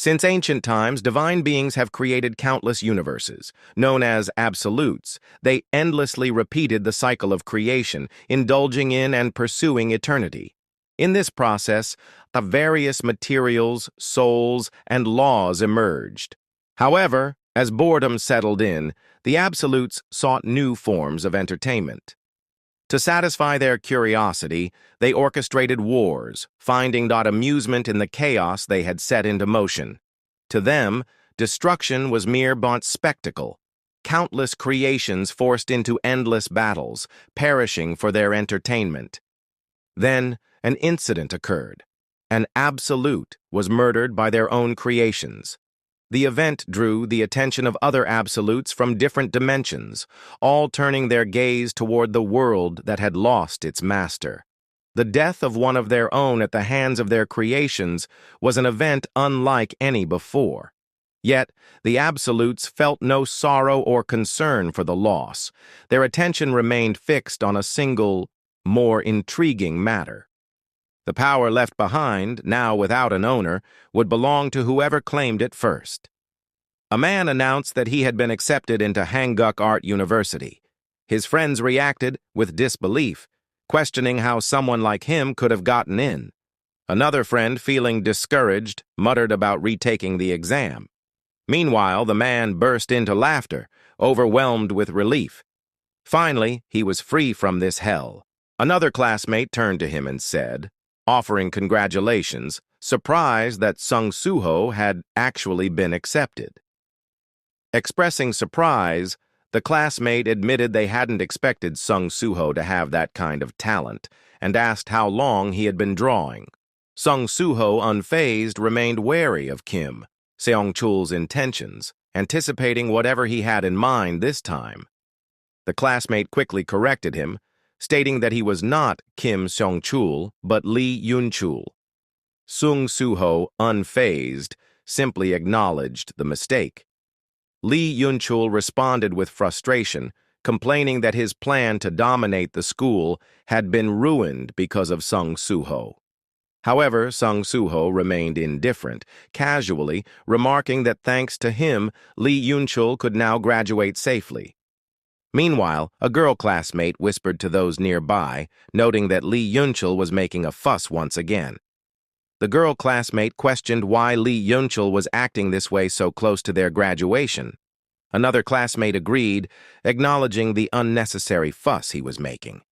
Since ancient times, divine beings have created countless universes. Known as absolutes, they endlessly repeated the cycle of creation, indulging in and pursuing eternity. In this process, the various materials, souls, and laws emerged. However, as boredom settled in, the absolutes sought new forms of entertainment. To satisfy their curiosity, they orchestrated wars, finding amusement in the chaos they had set into motion. To them, destruction was mere bought spectacle, countless creations forced into endless battles, perishing for their entertainment. Then, an incident occurred. An absolute was murdered by their own creations. The event drew the attention of other absolutes from different dimensions, all turning their gaze toward the world that had lost its master. The death of one of their own at the hands of their creations was an event unlike any before. Yet, the absolutes felt no sorrow or concern for the loss. Their attention remained fixed on a single, more intriguing matter. The power left behind, now without an owner, would belong to whoever claimed it first. A man announced that he had been accepted into Ragnarok Art University. His friends reacted with disbelief, questioning how someone like him could have gotten in. Another friend, feeling discouraged, muttered about retaking the exam. Meanwhile, the man burst into laughter, overwhelmed with relief. Finally, he was free from this hell. Another classmate turned to him and said, offering congratulations, surprised that Sung Suho had actually been accepted. Expressing surprise, the classmate admitted they hadn't expected Sung Suho to have that kind of talent, and asked how long he had been drawing. Sung Suho, unfazed, remained wary of Kim Seong-chul's intentions, anticipating whatever he had in mind this time. The classmate quickly corrected him, stating that he was not Kim Seong-chul, but Lee Yun-chul. Sung Suho, unfazed, simply acknowledged the mistake. Lee Yun-chul responded with frustration, complaining that his plan to dominate the school had been ruined because of Sung Suho. However, Sung Suho remained indifferent, casually remarking that thanks to him, Lee Yun-chul could now graduate safely. Meanwhile, a girl classmate whispered to those nearby, noting that Lee Yun-chul was making a fuss once again. The girl classmate questioned why Lee Yun-chul was acting this way so close to their graduation. Another classmate agreed, acknowledging the unnecessary fuss he was making.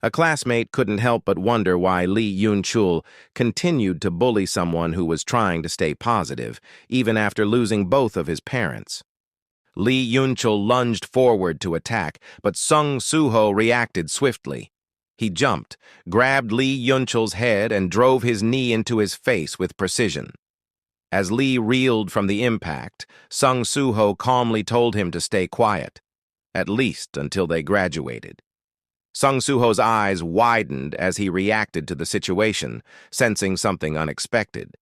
A classmate couldn't help but wonder why Lee Yun-chul continued to bully someone who was trying to stay positive, even after losing both of his parents. Lee Yun-chul lunged forward to attack, but Sung Suho reacted swiftly. He jumped, grabbed Lee Yun-chul's head, and drove his knee into his face with precision. As Lee reeled from the impact, Sung Suho calmly told him to stay quiet, at least until they graduated. Sung Suho's eyes widened as he reacted to the situation, sensing something unexpected.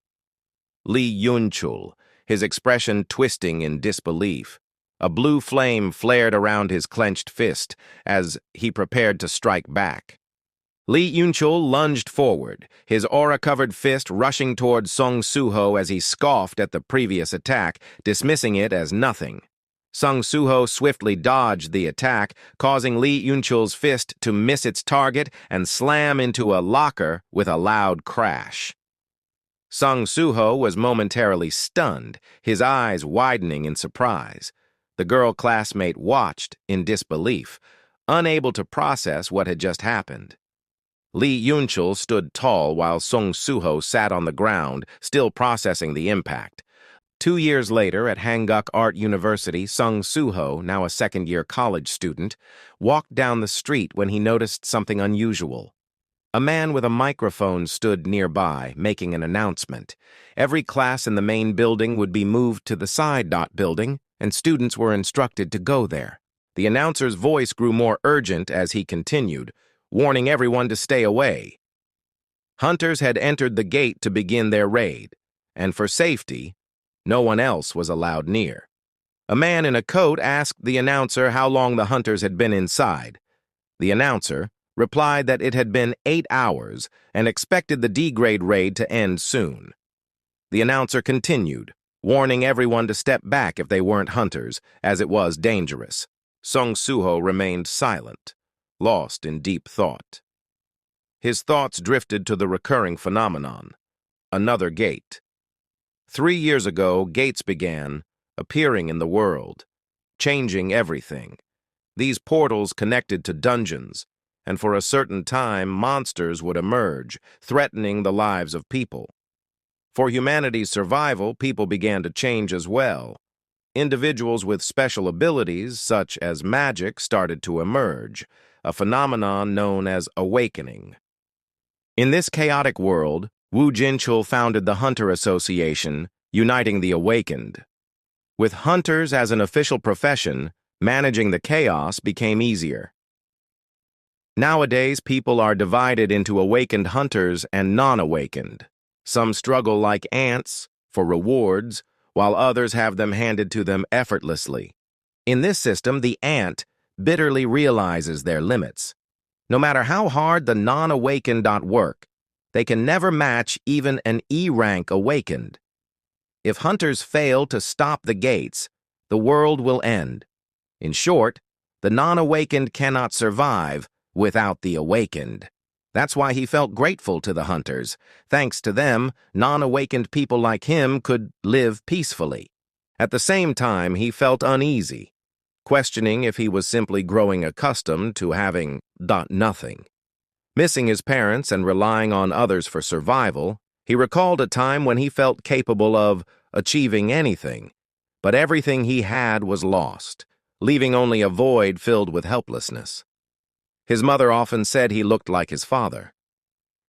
Lee Yun-chul, his expression twisting in disbelief. A blue flame flared around his clenched fist as he prepared to strike back. Lee Yun-chul lunged forward, his aura-covered fist rushing toward Sung Suho as he scoffed at the previous attack, dismissing it as nothing. Sung Suho swiftly dodged the attack, causing Lee Yun-chul's fist to miss its target and slam into a locker with a loud crash. Sung Suho was momentarily stunned, his eyes widening in surprise. The girl classmate watched in disbelief, unable to process what had just happened. Lee Yun-chul stood tall while Sung Suho sat on the ground, still processing the impact. 2 years later, at Ragnarok Art University, Sung Suho, now a second-year college student, walked down the street when he noticed something unusual. A man with a microphone stood nearby, making an announcement. Every class in the main building would be moved to the side building, and students were instructed to go there. The announcer's voice grew more urgent as he continued, warning everyone to stay away. Hunters had entered the gate to begin their raid, and for safety, no one else was allowed near. A man in a coat asked the announcer how long the hunters had been inside. The announcer replied that it had been 8 hours and expected the D-grade raid to end soon. The announcer continued, warning everyone to step back if they weren't hunters, as it was dangerous. Sung Suho remained silent, lost in deep thought. His thoughts drifted to the recurring phenomenon, another gate. 3 years ago, gates began appearing in the world, changing everything. These portals connected to dungeons, and for a certain time, monsters would emerge, threatening the lives of people. For humanity's survival, people began to change as well. Individuals with special abilities, such as magic, started to emerge, a phenomenon known as awakening. In this chaotic world, Wu Jinchul founded the Hunter Association, uniting the awakened. With hunters as an official profession, managing the chaos became easier. Nowadays, people are divided into awakened hunters and non-awakened. Some struggle like ants for rewards, while others have them handed to them effortlessly. In this system, the ant bitterly realizes their limits. No matter how hard the non-awakened work, they can never match even an E-rank awakened. If hunters fail to stop the gates, the world will end. In short, the non-awakened cannot survive without the awakened. That's why he felt grateful to the hunters. Thanks to them, non-awakened people like him could live peacefully. At the same time, he felt uneasy, questioning if he was simply growing accustomed to having nothing. Missing his parents and relying on others for survival, he recalled a time when he felt capable of achieving anything, but everything he had was lost, leaving only a void filled with helplessness. His mother often said he looked like his father.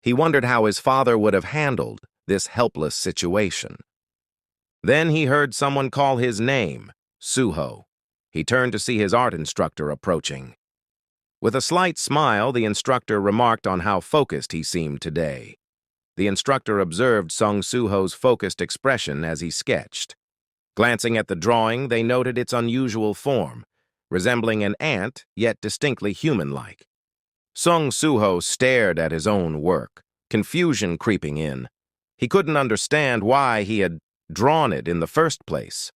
He wondered how his father would have handled this helpless situation. Then he heard someone call his name, Suho. He turned to see his art instructor approaching. With a slight smile, the instructor remarked on how focused he seemed today. The instructor observed Sung Suho's focused expression as he sketched. Glancing at the drawing, they noted its unusual form, resembling an ant, yet distinctly human-like. Sung Suho stared at his own work, confusion creeping in. He couldn't understand why he had drawn it in the first place.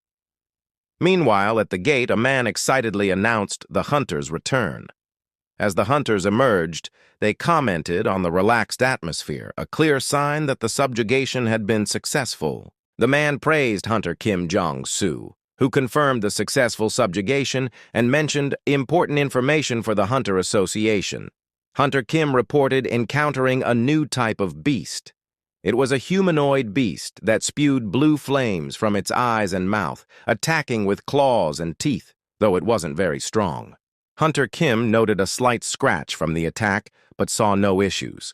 Meanwhile, at the gate, a man excitedly announced the hunters' return. As the hunters emerged, they commented on the relaxed atmosphere, a clear sign that the subjugation had been successful. The man praised Hunter Kim Jong-soo, who confirmed the successful subjugation and mentioned important information for the Hunter Association. Hunter Kim reported encountering a new type of beast. It was a humanoid beast that spewed blue flames from its eyes and mouth, attacking with claws and teeth, though it wasn't very strong. Hunter Kim noted a slight scratch from the attack, but saw no issues.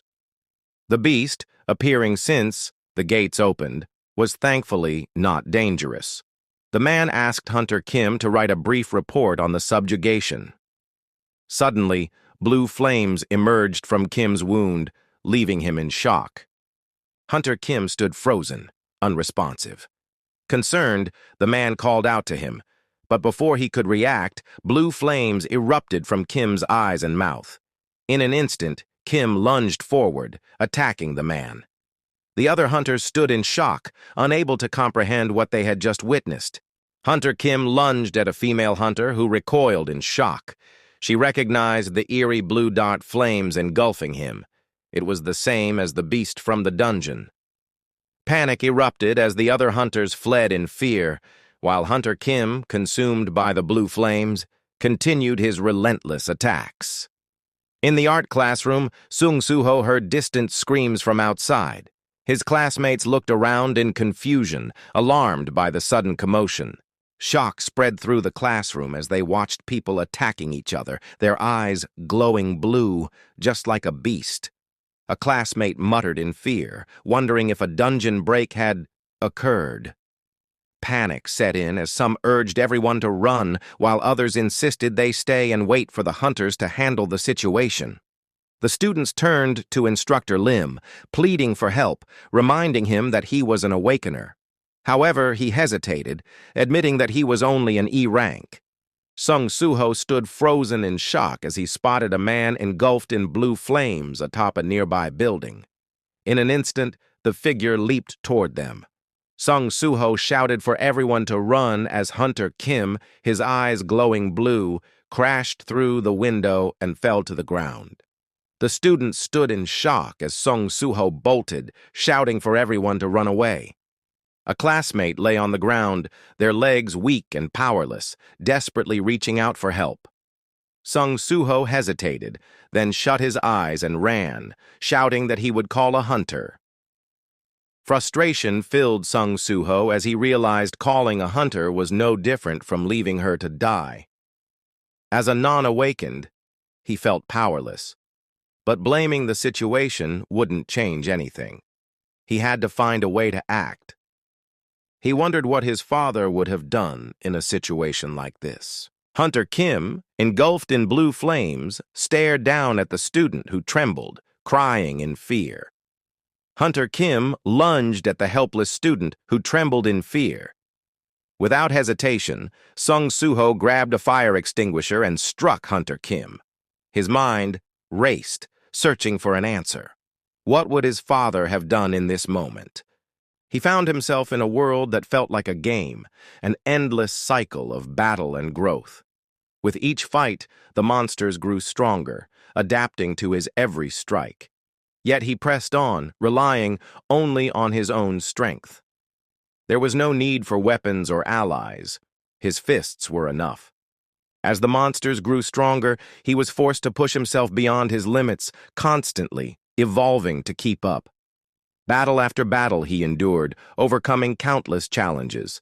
The beast, appearing since the gates opened, was thankfully not dangerous. The man asked Hunter Kim to write a brief report on the subjugation. Suddenly, blue flames emerged from Kim's wound, leaving him in shock. Hunter Kim stood frozen, unresponsive. Concerned, the man called out to him, but before he could react, blue flames erupted from Kim's eyes and mouth. In an instant, Kim lunged forward, attacking the man. The other hunters stood in shock, unable to comprehend what they had just witnessed. Hunter Kim lunged at a female hunter who recoiled in shock. She recognized the eerie blue dot flames engulfing him. It was the same as the beast from the dungeon. Panic erupted as the other hunters fled in fear, while Hunter Kim, consumed by the blue flames, continued his relentless attacks. In the art classroom, Sung Suho heard distant screams from outside. His classmates looked around in confusion, alarmed by the sudden commotion. Shock spread through the classroom as they watched people attacking each other, their eyes glowing blue, just like a beast. A classmate muttered in fear, wondering if a dungeon break had occurred. Panic set in as some urged everyone to run, while others insisted they stay and wait for the hunters to handle the situation. The students turned to Instructor Lim, pleading for help, reminding him that he was an awakener. However, he hesitated, admitting that he was only an E rank. Sung Suho stood frozen in shock as he spotted a man engulfed in blue flames atop a nearby building. In an instant, the figure leaped toward them. Sung Suho shouted for everyone to run as Hunter Kim, his eyes glowing blue, crashed through the window and fell to the ground. The students stood in shock as Sung Suho bolted, shouting for everyone to run away. A classmate lay on the ground, their legs weak and powerless, desperately reaching out for help. Sung Suho hesitated, then shut his eyes and ran, shouting that he would call a hunter. Frustration filled Sung Suho as he realized calling a hunter was no different from leaving her to die. As a non-awakened, he felt powerless. But blaming the situation wouldn't change anything. He had to find a way to act. He wondered what his father would have done in a situation like this. Hunter Kim, engulfed in blue flames, stared down at the student who trembled, crying in fear. Hunter Kim lunged at the helpless student who trembled in fear. Without hesitation, Sung Suho grabbed a fire extinguisher and struck Hunter Kim. His mind raced, searching for an answer. What would his father have done in this moment? He found himself in a world that felt like a game, an endless cycle of battle and growth. With each fight, the monsters grew stronger, adapting to his every strike. Yet he pressed on, relying only on his own strength. There was no need for weapons or allies. His fists were enough. As the monsters grew stronger, he was forced to push himself beyond his limits, constantly evolving to keep up. Battle after battle he endured, overcoming countless challenges.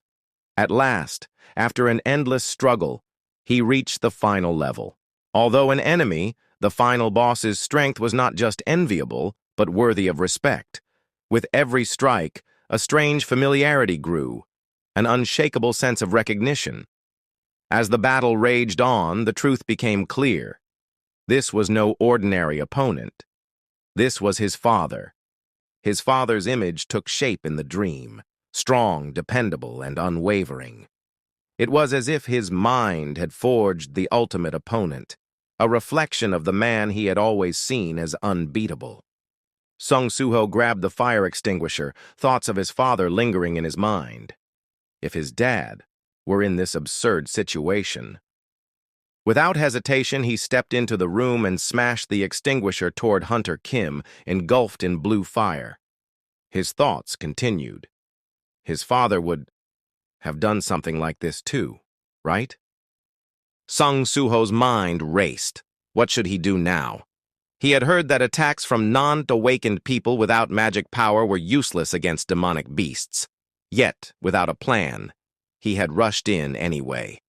At last, after an endless struggle, he reached the final level. Although an enemy, the final boss's strength was not just enviable, but worthy of respect. With every strike, a strange familiarity grew, an unshakable sense of recognition. As the battle raged on, the truth became clear. This was no ordinary opponent. This was his father. His father's image took shape in the dream, strong, dependable, and unwavering. It was as if his mind had forged the ultimate opponent, a reflection of the man he had always seen as unbeatable. Sung Suho grabbed the fire extinguisher, thoughts of his father lingering in his mind. If his dad were in this absurd situation. Without hesitation, he stepped into the room and smashed the extinguisher toward Hunter Kim, engulfed in blue fire. His thoughts continued. His father would have done something like this too, right? Sung Suho's mind raced. What should he do now? He had heard that attacks from non-awakened people without magic power were useless against demonic beasts. Yet, without a plan, he had rushed in anyway.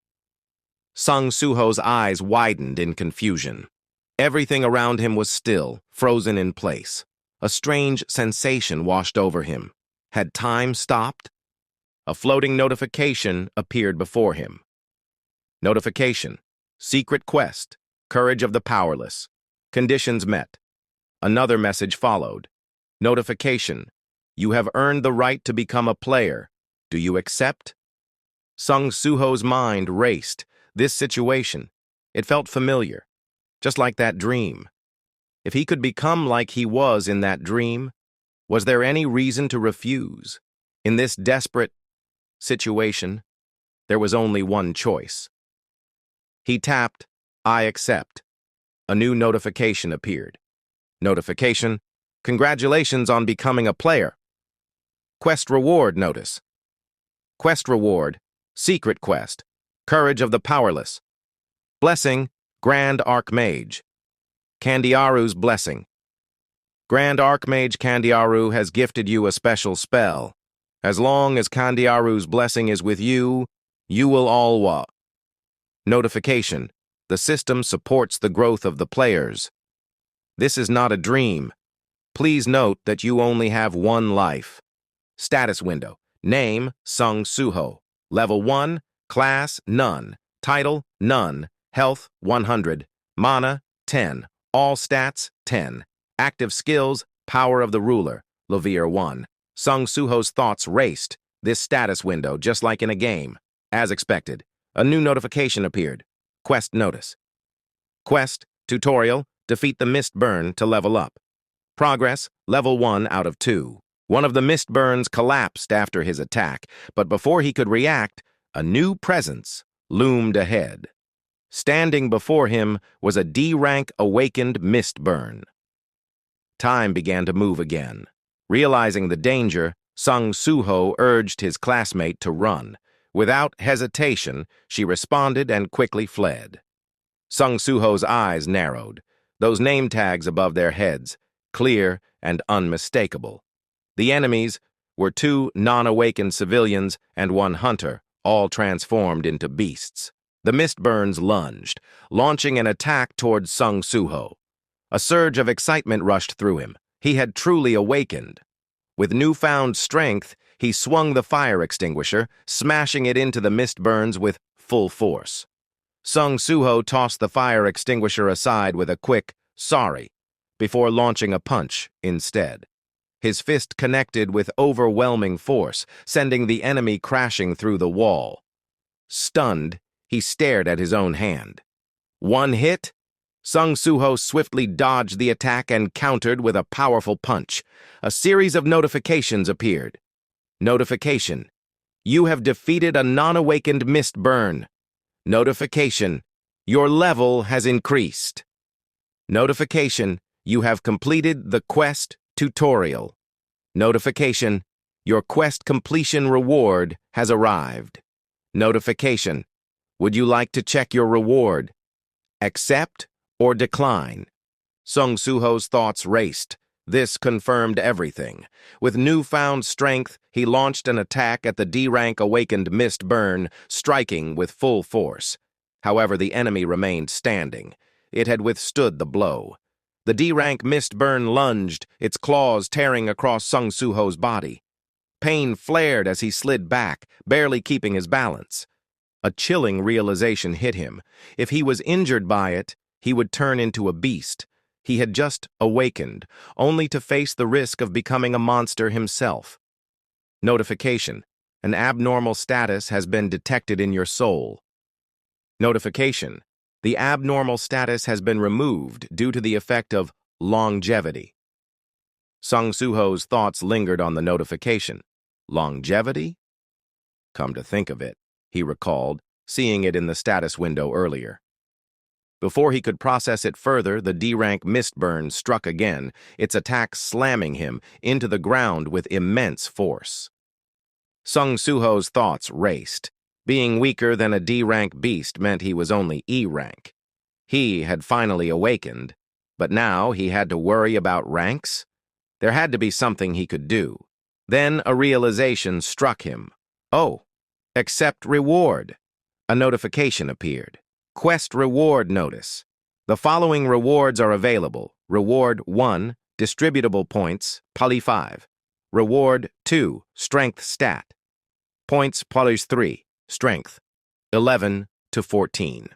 Sung Suho's eyes widened in confusion. Everything around him was still, frozen in place. A strange sensation washed over him. Had time stopped? A floating notification appeared before him. Notification. Secret quest. Courage of the powerless. Conditions met. Another message followed. Notification. You have earned the right to become a player. Do you accept? Sung Suho's mind raced. This situation, it felt familiar, just like that dream. If he could become like he was in that dream, was there any reason to refuse? In this desperate situation, there was only one choice. He tapped, I accept. A new notification appeared. Notification, congratulations on becoming a player. Quest reward notice. Quest reward, secret quest. Courage of the powerless. Blessing, Grand Archmage. Candiaru's blessing. Grand Archmage Candiaru has gifted you a special spell. As long as Candiaru's blessing is with you, you will all Notification. The system supports the growth of the players. This is not a dream. Please note that you only have one life. Status window. Name, Sung Suho. Level 1. Class, none. Title, none. Health, 100. Mana, 10. All stats, 10. Active skills, Power of the Ruler, Levier 1. Sung Suho's thoughts raced. This status window, just like in a game. As expected, a new notification appeared. Quest notice. Quest, tutorial, defeat the mist burn to level up. Progress, level 1 out of 2. One of the mist burns collapsed after his attack, but before he could react, a new presence loomed ahead. Standing before him was a D-rank awakened mist burn. Time began to move again. Realizing the danger, Sung Suho urged his classmate to run. Without hesitation, she responded and quickly fled. Sung Suho's eyes narrowed, those name tags above their heads, clear and unmistakable. The enemies were 2 non-awakened civilians and 1 hunter, all transformed into beasts. The Mistburns lunged, launching an attack towards Sung Suho. A surge of excitement rushed through him. He had truly awakened. With newfound strength, he swung the fire extinguisher, smashing it into the Mistburns with full force. Sung Suho tossed the fire extinguisher aside with a quick, "sorry," before launching a punch instead. His fist connected with overwhelming force, sending the enemy crashing through the wall. Stunned, he stared at his own hand. One hit? Sung Suho swiftly dodged the attack and countered with a powerful punch. A series of notifications appeared. Notification: you have defeated a non-awakened mist burn. Notification: your level has increased. Notification: you have completed the quest tutorial. Notification: your quest completion reward has arrived. Notification: would you like to check your reward? Accept or decline? Sung Suho's thoughts raced. This confirmed everything. With newfound strength, he launched an attack at the D-rank awakened mist burn, striking with full force. However, the enemy remained standing. It had withstood the blow. The D-rank mist burn lunged, its claws tearing across Sung Suho's body. Pain flared as he slid back, barely keeping his balance. A chilling realization hit him. If he was injured by it, he would turn into a beast. He had just awakened, only to face the risk of becoming a monster himself. Notification: an abnormal status has been detected in your soul. Notification: the abnormal status has been removed due to the effect of longevity. Sung Suho's thoughts lingered on the notification. Longevity? Come to think of it, he recalled, seeing it in the status window earlier. Before he could process it further, the D-rank Mistburn struck again, its attack slamming him into the ground with immense force. Sung Suho's thoughts raced. Being weaker than a D-rank beast meant he was only E-rank. He had finally awakened, but now he had to worry about ranks? There had to be something he could do. Then a realization struck him. Oh, accept reward. A notification appeared. Quest reward notice. The following rewards are available. Reward 1, distributable points, Poly 5. Reward 2, strength stat. Points Poly 3, strength, 11 to 14.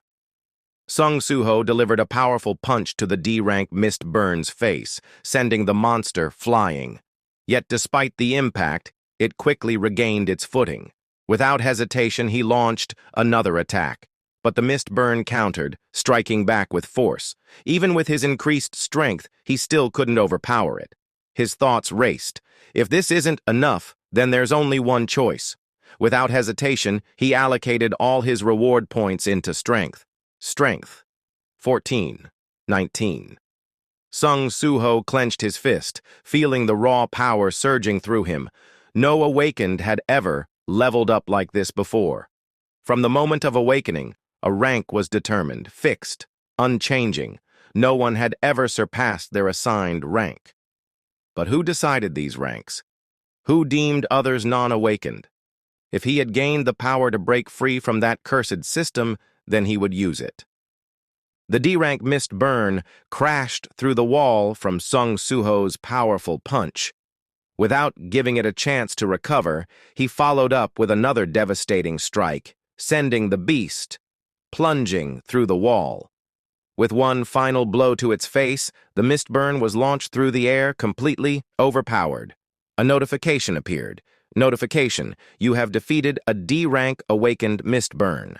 Sung Suho delivered a powerful punch to the D-rank Mistburn's face, sending the monster flying. Yet despite the impact, it quickly regained its footing. Without hesitation, he launched another attack. But the Mistburn countered, striking back with force. Even with his increased strength, he still couldn't overpower it. His thoughts raced. If this isn't enough, then there's only one choice. Without hesitation, he allocated all his reward points into strength. Strength. 14. 19. Sung Suho clenched his fist, feeling the raw power surging through him. No awakened had ever leveled up like this before. From the moment of awakening, a rank was determined, fixed, unchanging. No one had ever surpassed their assigned rank. But who decided these ranks? Who deemed others non-awakened? If he had gained the power to break free from that cursed system, then he would use it. The D-rank Mistburn crashed through the wall from Sung Suho's powerful punch. Without giving it a chance to recover, he followed up with another devastating strike, sending the beast plunging through the wall. With one final blow to its face, the Mistburn was launched through the air, completely overpowered. A notification appeared. Notification: you have defeated a D-rank awakened Mistburn.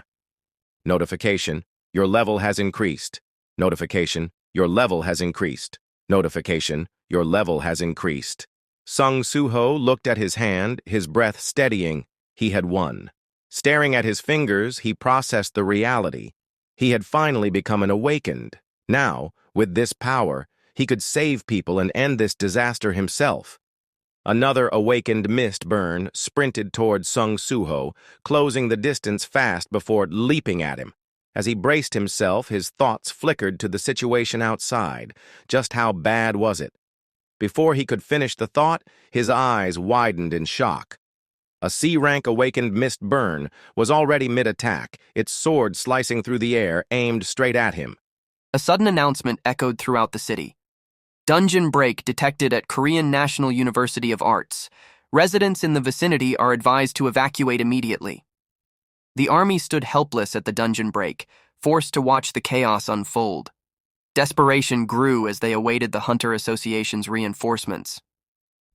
Notification: your level has increased. Notification: your level has increased. Notification: your level has increased. Sung Suho looked at his hand, his breath steadying. He had won. Staring at his fingers, he processed the reality. He had finally become an awakened. Now, with this power, he could save people and end this disaster himself. Another awakened mist burn sprinted toward Sung Suho, closing the distance fast before leaping at him. As he braced himself, his thoughts flickered to the situation outside. Just how bad was it? Before he could finish the thought, his eyes widened in shock. A C-rank awakened mist burn was already mid-attack, its sword slicing through the air, aimed straight at him. A sudden announcement echoed throughout the city. Dungeon break detected at Korean National University of Arts. Residents in the vicinity are advised to evacuate immediately. The army stood helpless at the dungeon break, forced to watch the chaos unfold. Desperation grew as they awaited the Hunter Association's reinforcements.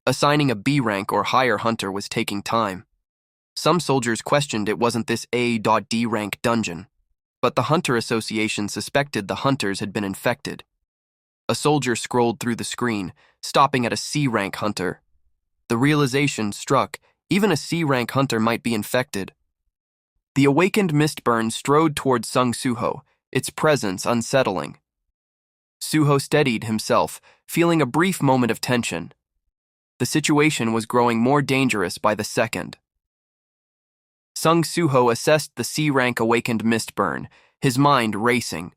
Assigning a B rank or higher hunter was taking time. Some soldiers questioned it wasn't this A.D rank dungeon, but the Hunter Association suspected the hunters had been infected. A soldier scrolled through the screen, stopping at a C-rank hunter. The realization struck, even a C-rank hunter might be infected. The awakened Mistburn strode toward Sung Suho, its presence unsettling. Suho steadied himself, feeling a brief moment of tension. The situation was growing more dangerous by the second. Sung Suho assessed the C-rank awakened Mistburn, his mind racing.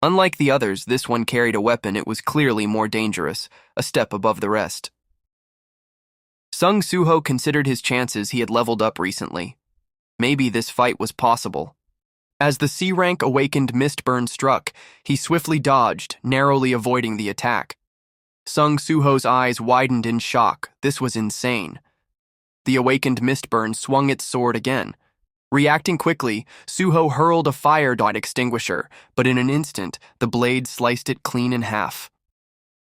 Unlike the others, this one carried a weapon. It was clearly more dangerous, a step above the rest. Sung Suho considered his chances. He had leveled up recently. Maybe this fight was possible. As the C-rank awakened Mistburn struck, he swiftly dodged, narrowly avoiding the attack. Sung Suho's eyes widened in shock. This was insane. The awakened Mistburn swung its sword again. Reacting quickly, Suho hurled a fire dot extinguisher, but in an instant, the blade sliced it clean in half.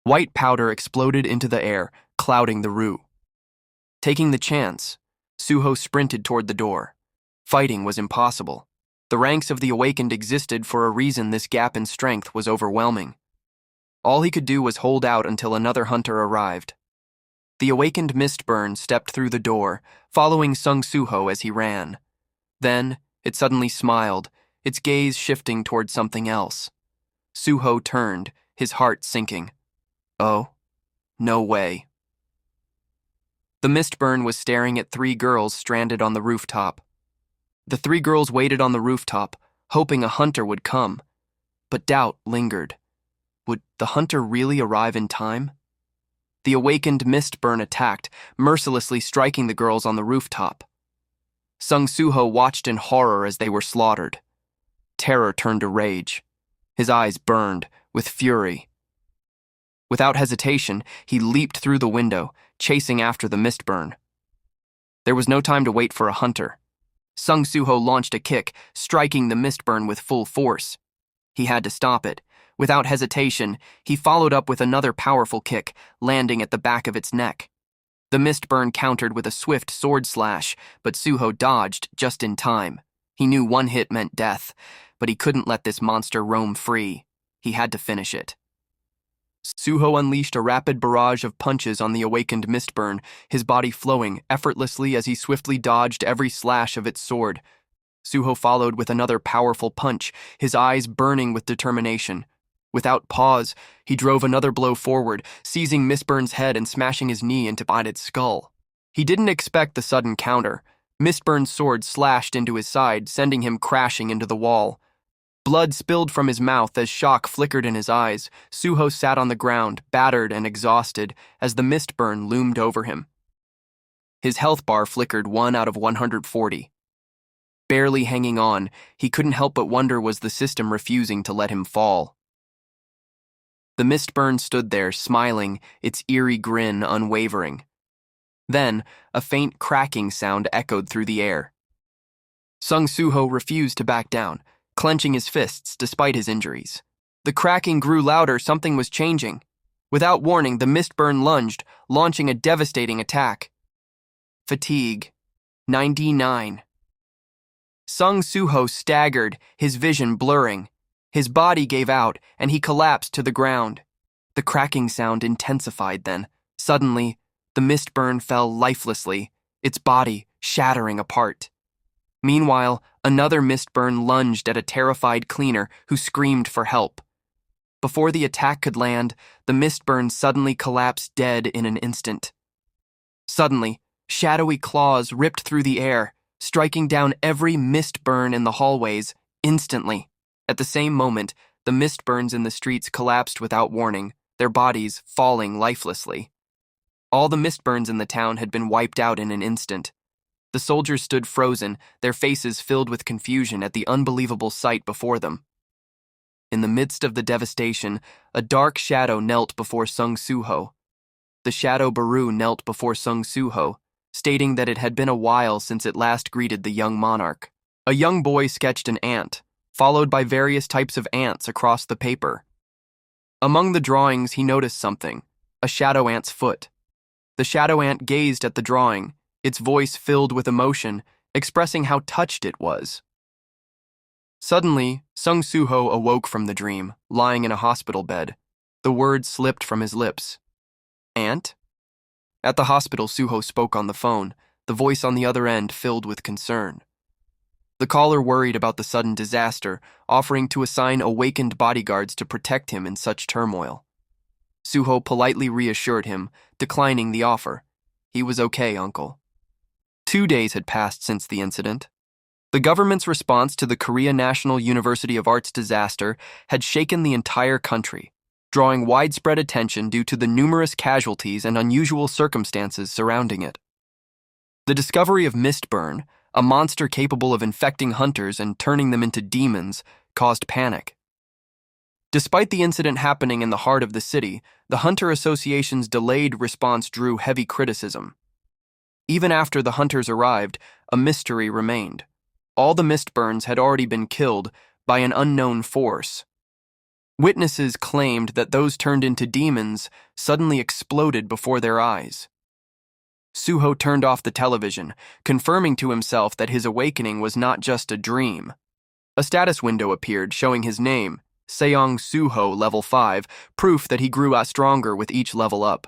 White powder exploded into the air, clouding the rue. Taking the chance, Suho sprinted toward the door. Fighting was impossible. The ranks of the awakened existed for a reason. This gap in strength was overwhelming. All he could do was hold out until another hunter arrived. The awakened Mistburn stepped through the door, following Sung Suho as he ran. Then, it suddenly smiled, its gaze shifting toward something else. Suho turned, his heart sinking. Oh, no way. The Mistburn was staring at three girls stranded on the rooftop. The three girls waited on the rooftop, hoping a hunter would come. But doubt lingered. Would the hunter really arrive in time? The awakened Mistburn attacked, mercilessly striking the girls on the rooftop. Sung Suho watched in horror as they were slaughtered. Terror turned to rage. His eyes burned with fury. Without hesitation, he leaped through the window, chasing after the Mistburn. There was no time to wait for a hunter. Sung Suho launched a kick, striking the Mistburn with full force. He had to stop it. Without hesitation, he followed up with another powerful kick, landing at the back of its neck. The Mistburn countered with a swift sword slash, but Suho dodged just in time. He knew one hit meant death, but he couldn't let this monster roam free. He had to finish it. Suho unleashed a rapid barrage of punches on the awakened Mistburn, his body flowing effortlessly as he swiftly dodged every slash of its sword. Suho followed with another powerful punch, his eyes burning with determination. Without pause, he drove another blow forward, seizing Mistburn's head and smashing his knee into its skull. He didn't expect the sudden counter. Mistburn's sword slashed into his side, sending him crashing into the wall. Blood spilled from his mouth as shock flickered in his eyes. Suho sat on the ground, battered and exhausted, as the Mistburn loomed over him. His health bar flickered 1 out of 140. Barely hanging on, he couldn't help but wonder, was the system refusing to let him fall? The Mistburn stood there, smiling, its eerie grin unwavering. Then, a faint cracking sound echoed through the air. Sung Suho refused to back down, clenching his fists despite his injuries. The cracking grew louder. Something was changing. Without warning, the Mistburn lunged, launching a devastating attack. Fatigue. 99. Sung Suho staggered, his vision blurring. His body gave out, and he collapsed to the ground. The cracking sound intensified then. Suddenly, The Mistburn fell lifelessly, its body shattering apart. Meanwhile, another Mistburn lunged at a terrified cleaner who screamed for help. Before the attack could land, the Mistburn suddenly collapsed dead in an instant. Suddenly, shadowy claws ripped through the air, striking down every Mistburn in the hallways instantly. At the same moment, the Mistburns in the streets collapsed without warning, their bodies falling lifelessly. All the Mistburns in the town had been wiped out in an instant. The soldiers stood frozen, their faces filled with confusion at the unbelievable sight before them. In the midst of the devastation, a dark shadow knelt before Sung Soo-ho. The shadow Baru knelt before Sung Soo-ho, stating that it had been a while since it last greeted the young monarch. A young boy sketched an ant, followed by various types of ants across the paper. Among the drawings, he noticed something, a shadow ant's foot. The shadow ant gazed at the drawing, its voice filled with emotion, expressing how touched it was. Suddenly, Sung Soo-ho awoke from the dream, lying in a hospital bed. The words slipped from his lips. Ant? At the hospital, Soo-ho spoke on the phone, the voice on the other end filled with concern. The caller worried about the sudden disaster, offering to assign awakened bodyguards to protect him in such turmoil. Soo-ho politely reassured him, declining the offer. He was okay, uncle. 2 days had passed since the incident. The government's response to the Korea National University of Arts disaster had shaken the entire country, drawing widespread attention due to the numerous casualties and unusual circumstances surrounding it. The discovery of Mistburn, a monster capable of infecting hunters and turning them into demons, caused panic. Despite the incident happening in the heart of the city, the Hunter Association's delayed response drew heavy criticism. Even after the hunters arrived, a mystery remained. All the Mistburns had already been killed by an unknown force. Witnesses claimed that those turned into demons suddenly exploded before their eyes. Soo-ho turned off the television, confirming to himself that his awakening was not just a dream. A status window appeared showing his name, Seong Soo-ho, level 5, proof that he grew stronger with each level up.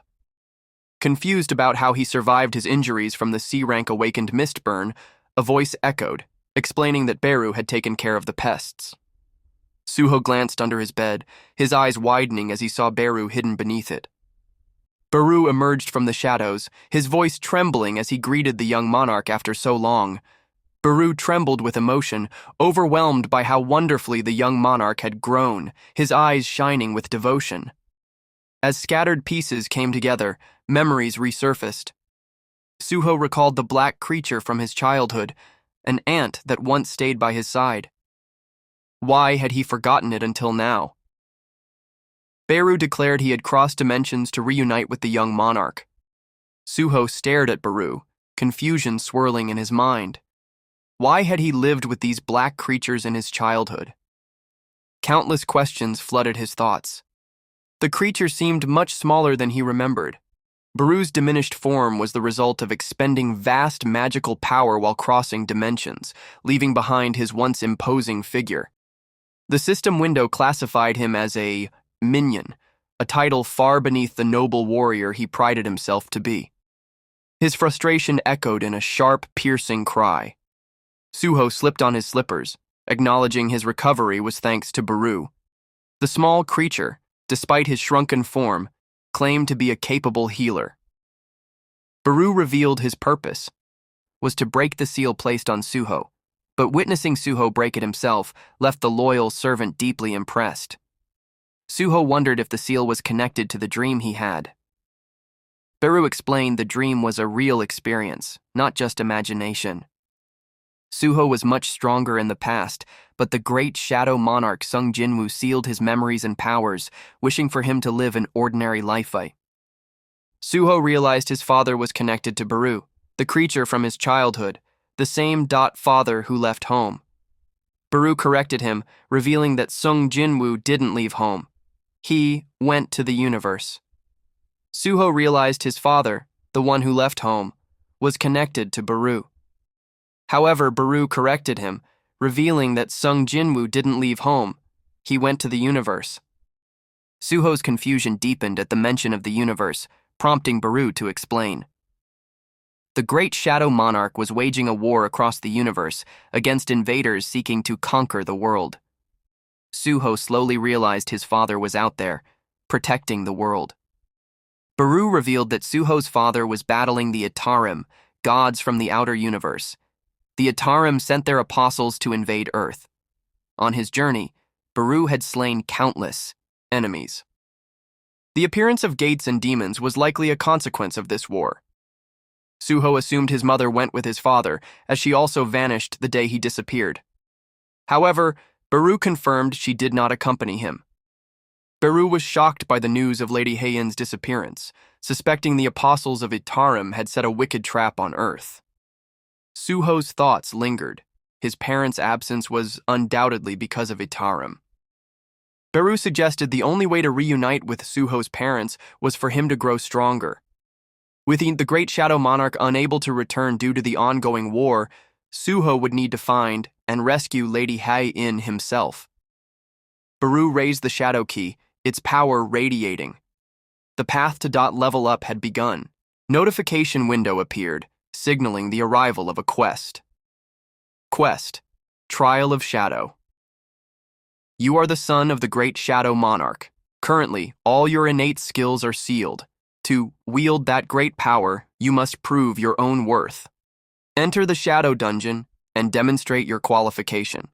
Confused about how he survived his injuries from the C-rank awakened Mistburn, a voice echoed, explaining that Baru had taken care of the pests. Soo-ho glanced under his bed, his eyes widening as he saw Baru hidden beneath it. Baru emerged from the shadows, his voice trembling as he greeted the young monarch after so long. Baru trembled with emotion, overwhelmed by how wonderfully the young monarch had grown, his eyes shining with devotion. As scattered pieces came together, memories resurfaced. Soo-ho recalled the black creature from his childhood, an ant that once stayed by his side. Why had he forgotten it until now? Baru declared he had crossed dimensions to reunite with the young monarch. Soo-ho stared at Baru, confusion swirling in his mind. Why had he lived with these black creatures in his childhood? Countless questions flooded his thoughts. The creature seemed much smaller than he remembered. Baru's diminished form was the result of expending vast magical power while crossing dimensions, leaving behind his once imposing figure. The system window classified him as a minion, a title far beneath the noble warrior he prided himself to be. His frustration echoed in a sharp, piercing cry. Soo-ho slipped on his slippers, acknowledging his recovery was thanks to Baru. The small creature, despite his shrunken form, claimed to be a capable healer. Baru revealed his purpose was to break the seal placed on Soo-ho, but witnessing Soo-ho break it himself left the loyal servant deeply impressed. Soo-ho wondered if the seal was connected to the dream he had. Baru explained the dream was a real experience, not just imagination. Soo-ho was much stronger in the past, but the great shadow monarch Sung Jinwoo sealed his memories and powers, wishing for him to live an ordinary life. Soo-ho realized his father was connected to Baru, the creature from his childhood, the same father who left home. Baru corrected him, revealing that Sung Jinwoo didn't leave home. He went to the universe. Soo-ho realized his father, the one who left home, was connected to Baru. However, Baru corrected him, revealing that Sung Jinwoo didn't leave home. He went to the universe. Soo-ho's confusion deepened at the mention of the universe, prompting Baru to explain. The Great Shadow Monarch was waging a war across the universe against invaders seeking to conquer the world. Suho slowly realized his father was out there, protecting the world. Baru revealed that Suho's father was battling the Itarim, gods from the outer universe. The Itarim sent their apostles to invade Earth. On his journey, Baru had slain countless enemies. The appearance of gates and demons was likely a consequence of this war. Suho assumed his mother went with his father, as she also vanished the day he disappeared. However, Baru confirmed she did not accompany him. Baru was shocked by the news of Lady Heian's disappearance, suspecting the apostles of Itarim had set a wicked trap on Earth. Suho's thoughts lingered. His parents' absence was undoubtedly because of Itarim. Baru suggested the only way to reunite with Suho's parents was for him to grow stronger. With the Great Shadow Monarch unable to return due to the ongoing war, Suho would need to find and rescue Lady Heian himself. Baru raised the Shadow Key, its power radiating. The path to level up had begun. Notification window appeared, signaling the arrival of a quest. Quest: Trial of Shadow. You are the son of the Great Shadow Monarch. Currently, all your innate skills are sealed. To wield that great power, you must prove your own worth. Enter the Shadow Dungeon and demonstrate your qualification.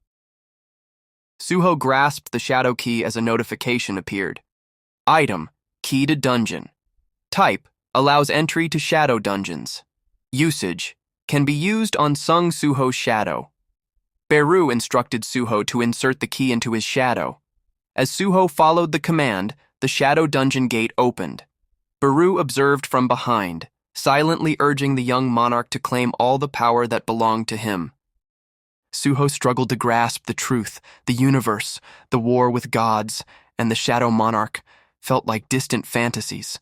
Suho grasped the Shadow Key as a notification appeared. Item: Key to Dungeon. Type: Allows entry to Shadow Dungeons. Usage: Can be used on Sung Suho's shadow. Baru instructed Suho to insert the key into his shadow. As Suho followed the command, the Shadow Dungeon gate opened. Baru observed from behind, silently urging the young monarch to claim all the power that belonged to him. Suho struggled to grasp the truth. The universe, the war with gods, and the Shadow Monarch felt like distant fantasies.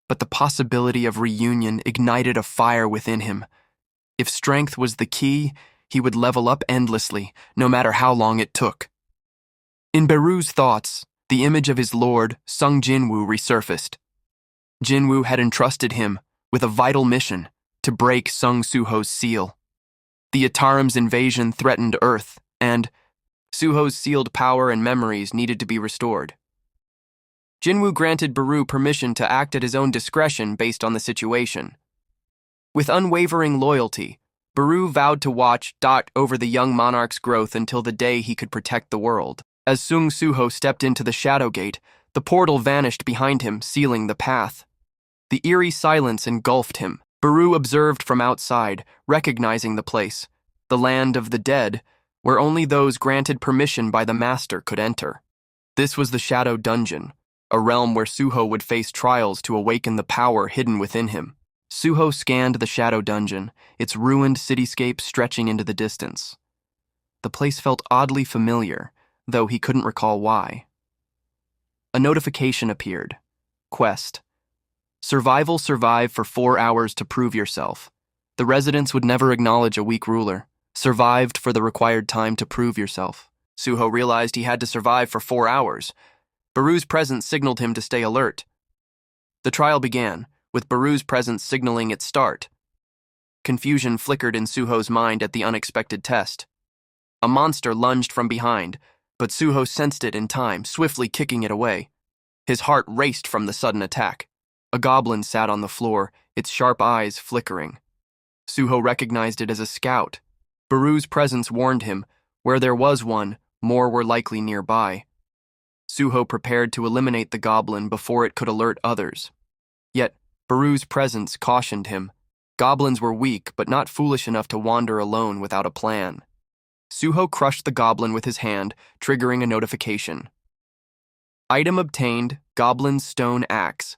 But the possibility of reunion ignited a fire within him. If strength was the key, he would level up endlessly, no matter how long it took. In Baru's thoughts, the image of his lord, Sung Jinwoo, resurfaced. Jinwoo had entrusted him with a vital mission to break Sung Suho's seal. The Itarim's invasion threatened Earth, and Suho's sealed power and memories needed to be restored. Jinwoo granted Baru permission to act at his own discretion based on the situation. With unwavering loyalty, Baru vowed to watch over the young monarch's growth until the day he could protect the world. As Sung Suho stepped into the Shadow Gate, the portal vanished behind him, sealing the path. The eerie silence engulfed him. Baru observed from outside, recognizing the place, the land of the dead, where only those granted permission by the master could enter. This was the Shadow Dungeon, a realm where Suho would face trials to awaken the power hidden within him. Suho scanned the Shadow Dungeon, its ruined cityscape stretching into the distance. The place felt oddly familiar, though he couldn't recall why. A notification appeared. Quest: Survive for 4 hours to prove yourself. The residents would never acknowledge a weak ruler. Survived for the required time to prove yourself. Suho realized he had to survive for 4 hours. Baru's presence signaled him to stay alert. The trial began, with Baru's presence signaling its start. Confusion flickered in Suho's mind at the unexpected test. A monster lunged from behind, but Suho sensed it in time, swiftly kicking it away. His heart raced from the sudden attack. A goblin sat on the floor, its sharp eyes flickering. Suho recognized it as a scout. Baru's presence warned him, where there was one, more were likely nearby. Suho prepared to eliminate the goblin before it could alert others. Yet, Baru's presence cautioned him. Goblins were weak, but not foolish enough to wander alone without a plan. Suho crushed the goblin with his hand, triggering a notification. Item obtained: Goblin's Stone Axe.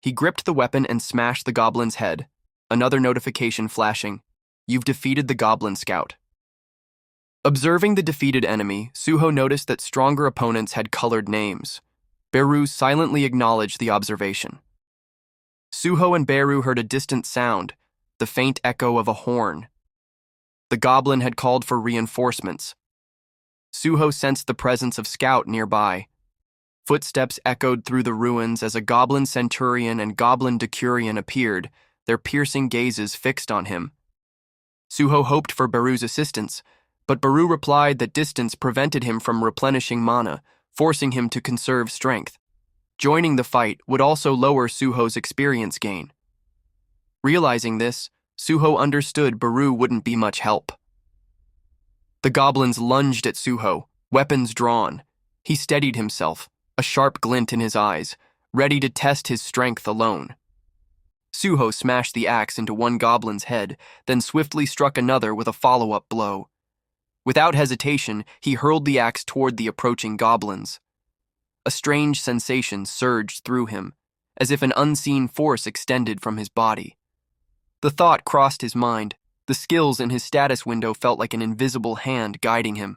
He gripped the weapon and smashed the goblin's head. Another notification flashing. You've defeated the Goblin Scout. Observing the defeated enemy, Suho noticed that stronger opponents had colored names. Baru silently acknowledged the observation. Suho and Baru heard a distant sound, the faint echo of a horn. The goblin had called for reinforcements. Suho sensed the presence of Scout nearby. Footsteps echoed through the ruins as a goblin centurion and goblin decurion appeared, their piercing gazes fixed on him. Suho hoped for Baru's assistance, but Baru replied that distance prevented him from replenishing mana, forcing him to conserve strength. Joining the fight would also lower Suho's experience gain. Realizing this, Suho understood Baru wouldn't be much help. The goblins lunged at Suho, weapons drawn. He steadied himself, a sharp glint in his eyes, ready to test his strength alone. Suho smashed the axe into one goblin's head, then swiftly struck another with a follow-up blow. Without hesitation, he hurled the axe toward the approaching goblins. A strange sensation surged through him, as if an unseen force extended from his body. The thought crossed his mind. The skills in his status window felt like an invisible hand guiding him.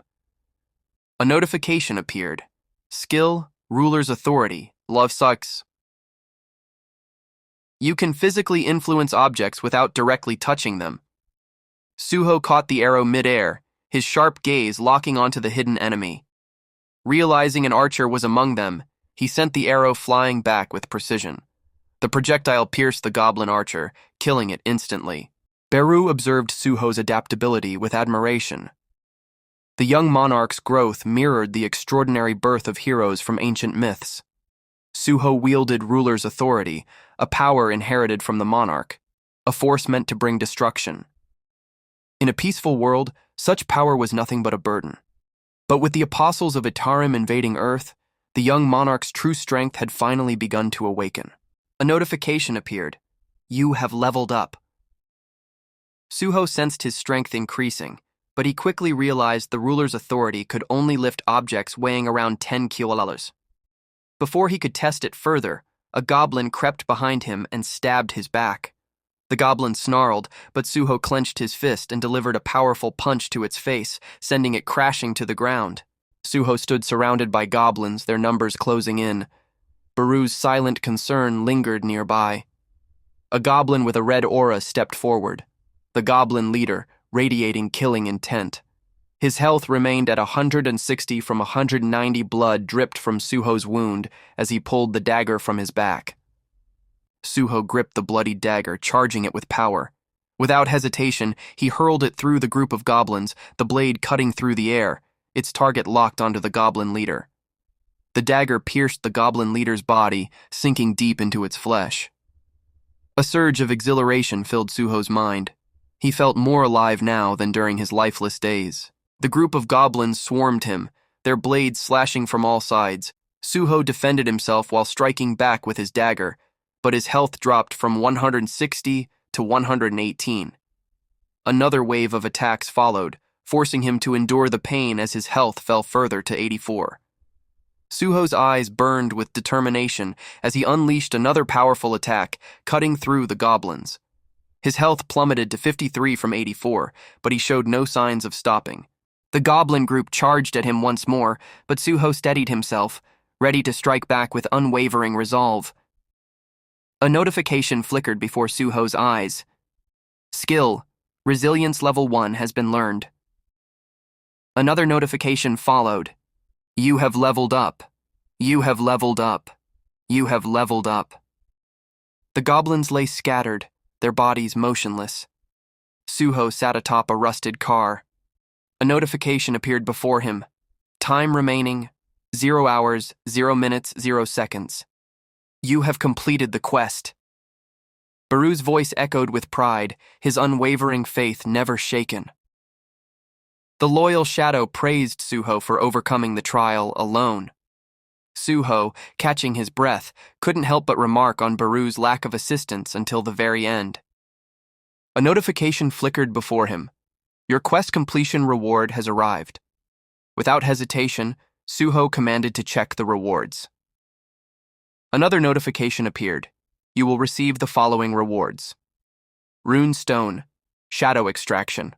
A notification appeared. Skill, Ruler's Authority, Love Sucks. You can physically influence objects without directly touching them. Suho caught the arrow mid-air, his sharp gaze locking onto the hidden enemy. Realizing an archer was among them, he sent the arrow flying back with precision. The projectile pierced the goblin archer, killing it instantly. Baru observed Suho's adaptability with admiration. The young monarch's growth mirrored the extraordinary birth of heroes from ancient myths. Suho wielded Ruler's Authority, a power inherited from the monarch, a force meant to bring destruction. In a peaceful world, such power was nothing but a burden. But with the apostles of Itarim invading Earth, the young monarch's true strength had finally begun to awaken. A notification appeared. You have leveled up. Suho sensed his strength increasing, but he quickly realized the ruler's authority could only lift objects weighing around 10 kiloliters. Before he could test it further, a goblin crept behind him and stabbed his back. The goblin snarled, but Suho clenched his fist and delivered a powerful punch to its face, sending it crashing to the ground. Suho stood surrounded by goblins, their numbers closing in. Baru's silent concern lingered nearby. A goblin with a red aura stepped forward. The goblin leader, radiating killing intent. His health remained at 160 from 190. Blood dripped from Suho's wound as he pulled the dagger from his back. Suho gripped the bloody dagger, charging it with power. Without hesitation, he hurled it through the group of goblins, the blade cutting through the air, its target locked onto the goblin leader. The dagger pierced the goblin leader's body, sinking deep into its flesh. A surge of exhilaration filled Suho's mind. He felt more alive now than during his lifeless days. The group of goblins swarmed him, their blades slashing from all sides. Suho defended himself while striking back with his dagger, but his health dropped from 160 to 118. Another wave of attacks followed, forcing him to endure the pain as his health fell further to 84. Suho's eyes burned with determination as he unleashed another powerful attack, cutting through the goblins. His health plummeted to 53 from 84, but he showed no signs of stopping. The goblin group charged at him once more, but Suho steadied himself, ready to strike back with unwavering resolve. A notification flickered before Suho's eyes. Skill, Resilience Level 1 has been learned. Another notification followed. You have leveled up. You have leveled up. You have leveled up. The goblins lay scattered, their bodies motionless. Suho sat atop a rusted car. A notification appeared before him. Time remaining, 0 hours, 0 minutes, 0 seconds. You have completed the quest. Baru's voice echoed with pride, his unwavering faith never shaken. The loyal shadow praised Suho for overcoming the trial alone. Suho, catching his breath, couldn't help but remark on Baru's lack of assistance until the very end. A notification flickered before him. Your quest completion reward has arrived. Without hesitation, Suho commanded to check the rewards. Another notification appeared. You will receive the following rewards. Rune Stone, Shadow Extraction.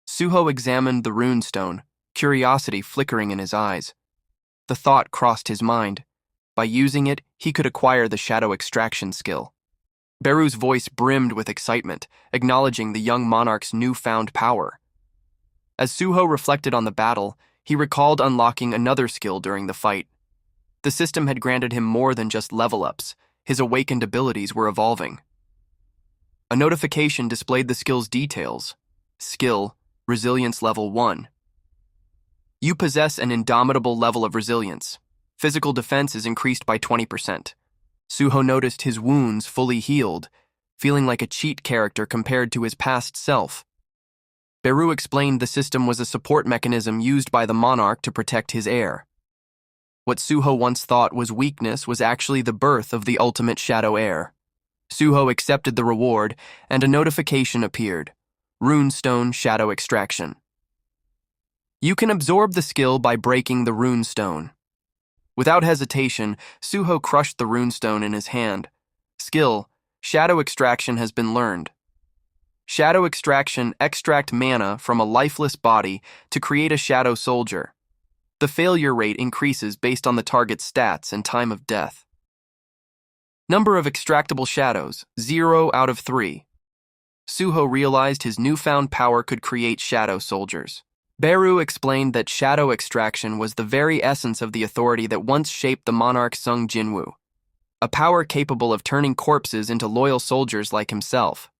Suho examined the rune stone, curiosity flickering in his eyes. The thought crossed his mind. By using it, he could acquire the shadow extraction skill. Baru's voice brimmed with excitement, acknowledging the young monarch's newfound power. As Suho reflected on the battle, he recalled unlocking another skill during the fight. The system had granted him more than just level-ups. His awakened abilities were evolving. A notification displayed the skill's details. Skill, Resilience Level 1. You possess an indomitable level of resilience. Physical defense is increased by 20%. Suho noticed his wounds fully healed, feeling like a cheat character compared to his past self. Beru explained the system was a support mechanism used by the monarch to protect his heir. What Suho once thought was weakness was actually the birth of the ultimate shadow heir. Suho accepted the reward, and a notification appeared. Runestone Shadow Extraction. You can absorb the skill by breaking the runestone. Without hesitation, Suho crushed the runestone in his hand. Skill, Shadow Extraction has been learned. Shadow Extraction extract mana from a lifeless body to create a shadow soldier. The failure rate increases based on the target's stats and time of death. Number of extractable shadows, 0 out of 3. Suho realized his newfound power could create shadow soldiers. Beru explained that shadow extraction was the very essence of the authority that once shaped the monarch Sung Jinwoo, a power capable of turning corpses into loyal soldiers like himself.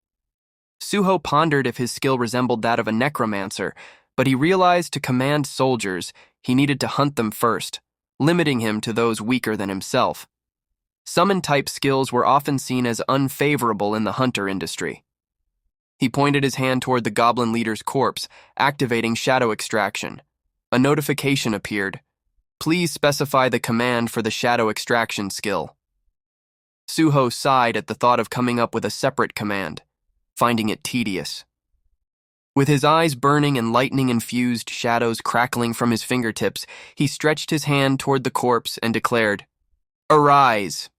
Suho pondered if his skill resembled that of a necromancer, but he realized to command soldiers, he needed to hunt them first, limiting him to those weaker than himself. Summon-type skills were often seen as unfavorable in the hunter industry. He pointed his hand toward the goblin leader's corpse, activating shadow extraction. A notification appeared. Please specify the command for the shadow extraction skill. Suho sighed at the thought of coming up with a separate command, finding it tedious. With his eyes burning and lightning-infused shadows crackling from his fingertips, he stretched his hand toward the corpse and declared, "Arise!"